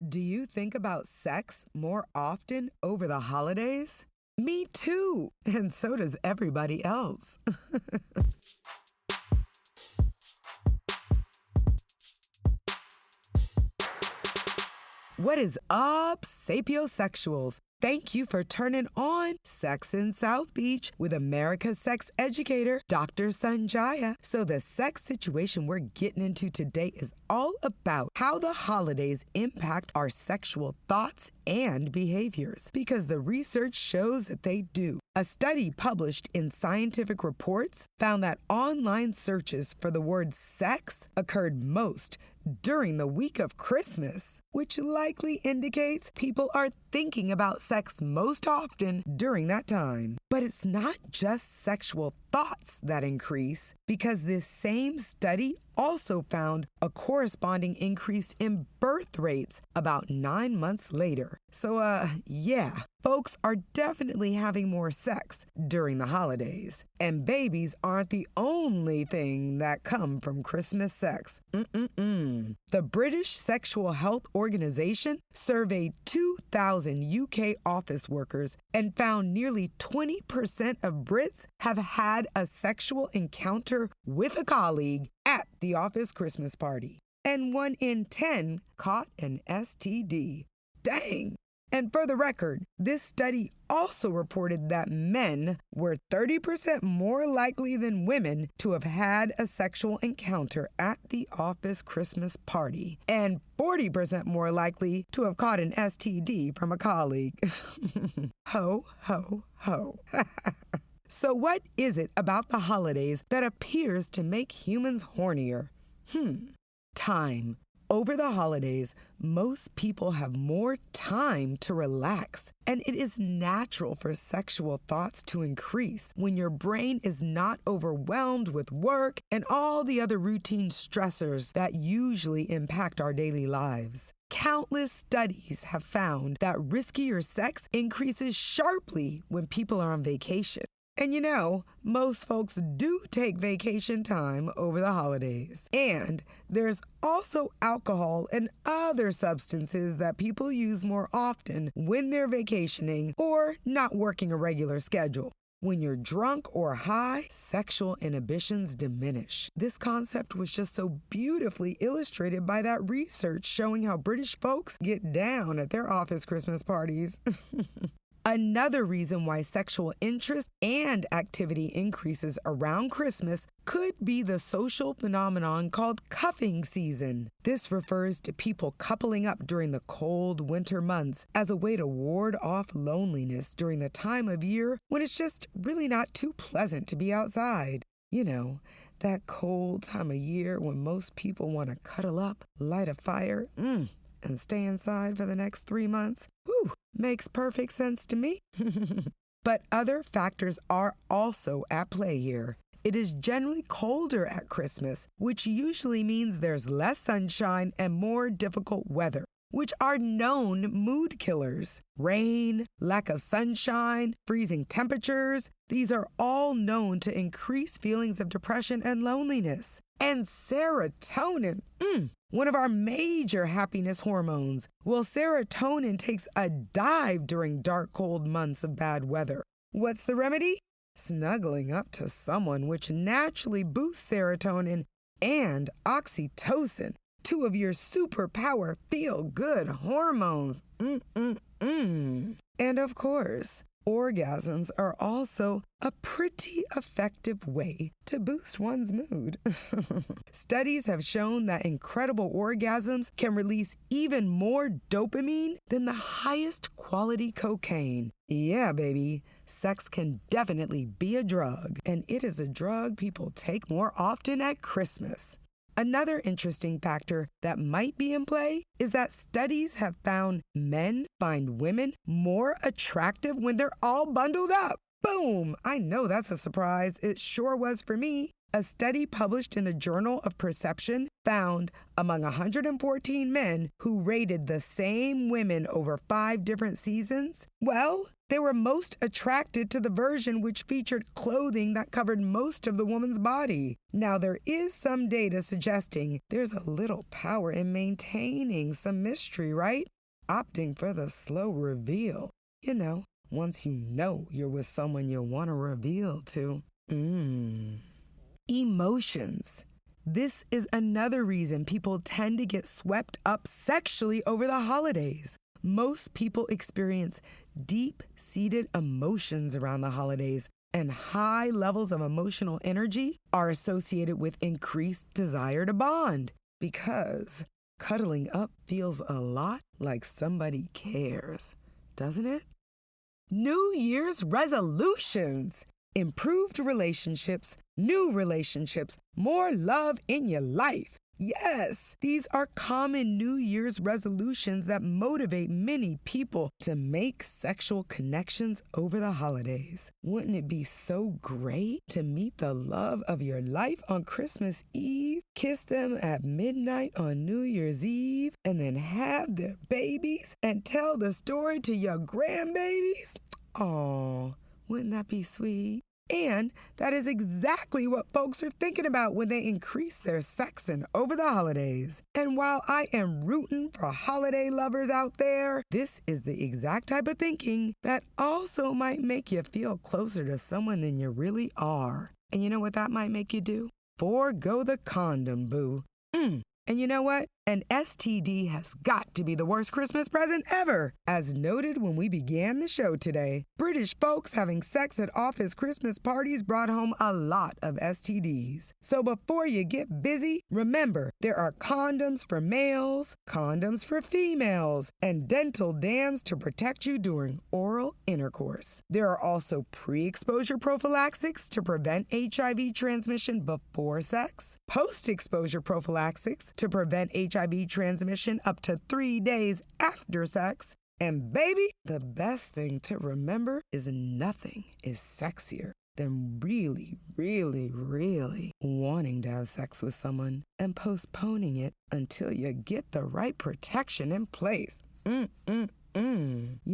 Do you think about sex more often over the holidays? Me too, and so does everybody else. What is up, sapiosexuals? Thank you for turning on Sex in South Beach with America's sex educator, Dr. Sanjaya. So the sex situation we're getting into today is all about how the holidays impact our sexual thoughts and behaviors, because the research shows that they do. A study published in Scientific Reports found that online searches for the word sex occurred most during the week of Christmas, which likely indicates people are thinking about sex most often during that time. But it's not just sexual thoughts that increase, because this same study also found a corresponding increase in birth rates about 9 months later. So, yeah, folks are definitely having more sex during the holidays. And babies aren't the only thing that come from Christmas sex. The British Sexual Health Organization surveyed 2,000 UK office workers and found nearly 20% of Brits have had a sexual encounter with a colleague at the office Christmas party. And 1 in 10 caught an STD. Dang! And for the record, this study also reported that men were 30% more likely than women to have had a sexual encounter at the office Christmas party, and 40% more likely to have caught an STD from a colleague. Ho, ho, ho. So what is it about the holidays that appears to make humans hornier? Time. Over the holidays, most people have more time to relax, and it is natural for sexual thoughts to increase when your brain is not overwhelmed with work and all the other routine stressors that usually impact our daily lives. Countless studies have found that riskier sex increases sharply when people are on vacation. And you know, most folks do take vacation time over the holidays. And there's also alcohol and other substances that people use more often when they're vacationing or not working a regular schedule. When you're drunk or high, sexual inhibitions diminish. This concept was just so beautifully illustrated by that research showing how British folks get down at their office Christmas parties. Another reason why sexual interest and activity increases around Christmas could be the social phenomenon called cuffing season. This refers to people coupling up during the cold winter months as a way to ward off loneliness during the time of year when it's just really not too pleasant to be outside. You know, that cold time of year when most people want to cuddle up, light a fire, and stay inside for the next 3 months. Whew, makes perfect sense to me. But other factors are also at play here. It is generally colder at Christmas, which usually means there's less sunshine and more difficult weather, which are known mood killers. Rain, lack of sunshine, freezing temperatures, these are all known to increase feelings of depression and loneliness. And serotonin, one of our major happiness hormones. Well, serotonin takes a dive during dark, cold months of bad weather. What's the remedy? Snuggling up to someone, which naturally boosts serotonin and oxytocin, 2 of your superpower feel-good hormones. And of course, orgasms are also a pretty effective way to boost one's mood. Studies have shown that incredible orgasms can release even more dopamine than the highest quality cocaine. Yeah, baby, sex can definitely be a drug, and it is a drug people take more often at Christmas. Another interesting factor that might be in play is that studies have found men find women more attractive when they're all bundled up. Boom! I know that's a surprise. It sure was for me. A study published in the Journal of Perception found among 114 men who rated the same women over 5 different seasons, well, they were most attracted to the version which featured clothing that covered most of the woman's body. Now, there is some data suggesting there's a little power in maintaining some mystery, right? opting for the slow reveal. Once you know you're with someone you want to reveal to. Emotions. This is another reason people tend to get swept up sexually over the holidays. Most people experience deep-seated emotions around the holidays, and high levels of emotional energy are associated with increased desire to bond because cuddling up feels a lot like somebody cares, doesn't it? New Year's resolutions. Improved relationships, new relationships, more love in your life. Yes, these are common New Year's resolutions that motivate many people to make sexual connections over the holidays. Wouldn't it be so great to meet the love of your life on Christmas Eve, kiss them at midnight on New Year's Eve, and then have their babies and tell the story to your grandbabies? Aw, wouldn't that be sweet? And that is exactly what folks are thinking about when they increase their sexing over the holidays. And while I am rooting for holiday lovers out there, this is the exact type of thinking that also might make you feel closer to someone than you really are. And you know what that might make you do? Forgo the condom, boo. And you know what? An STD has got to be the worst Christmas present ever. As noted when we began the show today, British folks having sex at office Christmas parties brought home a lot of STDs. So before you get busy, remember there are condoms for males, condoms for females, and dental dams to protect you during oral intercourse. There are also pre-exposure prophylaxis to prevent HIV transmission before sex, post-exposure prophylaxis to prevent HIV transmission up to 3 days after sex. And baby, the best thing to remember is nothing is sexier than really, really, really wanting to have sex with someone and postponing it until you get the right protection in place. You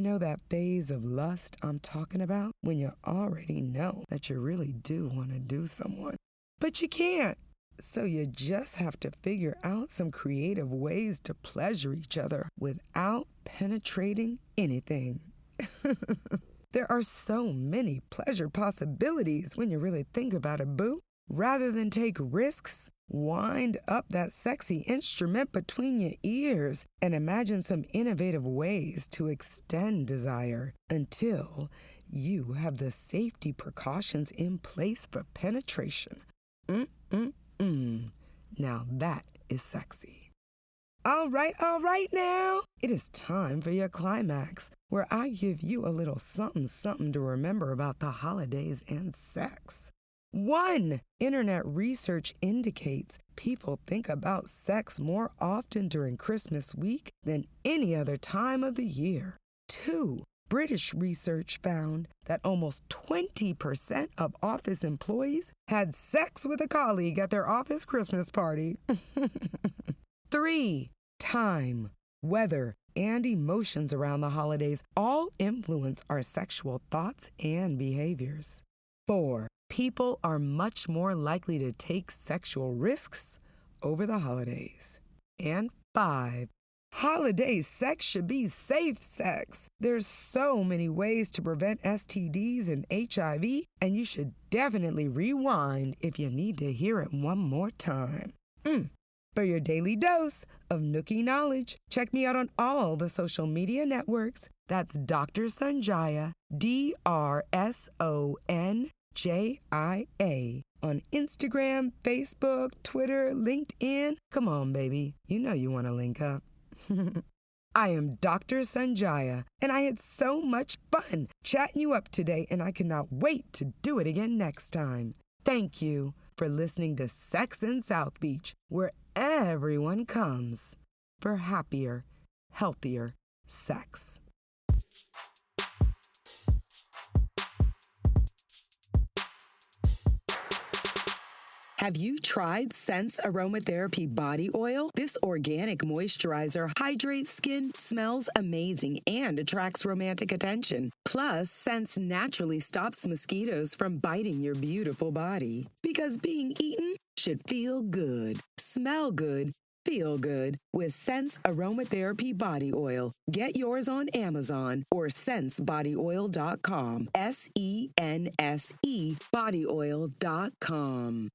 know that phase of lust I'm talking about? When you already know that you really do want to do someone, but you can't. So you just have to figure out some creative ways to pleasure each other without penetrating anything. There are so many pleasure possibilities when you really think about it, boo. Rather than take risks, wind up that sexy instrument between your ears and imagine some innovative ways to extend desire until you have the safety precautions in place for penetration. Now that is sexy. All right now. It is time for your climax, where I give you a little something to remember about the holidays and sex. 1. Internet research indicates people think about sex more often during Christmas week than any other time of the year. 2. British research found that almost 20% of office employees had sex with a colleague at their office Christmas party. 3. Time, weather, and emotions around the holidays all influence our sexual thoughts and behaviors. 4. People are much more likely to take sexual risks over the holidays. And 5. Holiday sex should be safe sex. There's so many ways to prevent STDs and HIV, and you should definitely rewind if you need to hear it one more time. For your daily dose of Nookie knowledge, check me out on all the social media networks. That's Dr. Sanjaya, DrSonJia, on Instagram, Facebook, Twitter, LinkedIn. Come on, baby. You know you want to link up. I am Dr. Sanjaya, and I had so much fun chatting you up today, and I cannot wait to do it again next time. Thank you for listening to Sex in South Beach, where everyone comes for happier, healthier sex. Have you tried Sense Aromatherapy Body Oil? This organic moisturizer hydrates skin, smells amazing, and attracts romantic attention. Plus, Sense naturally stops mosquitoes from biting your beautiful body. Because being eaten should feel good, smell good, feel good with Sense Aromatherapy Body Oil. Get yours on Amazon or sensebodyoil.com. SENSE bodyoil.com.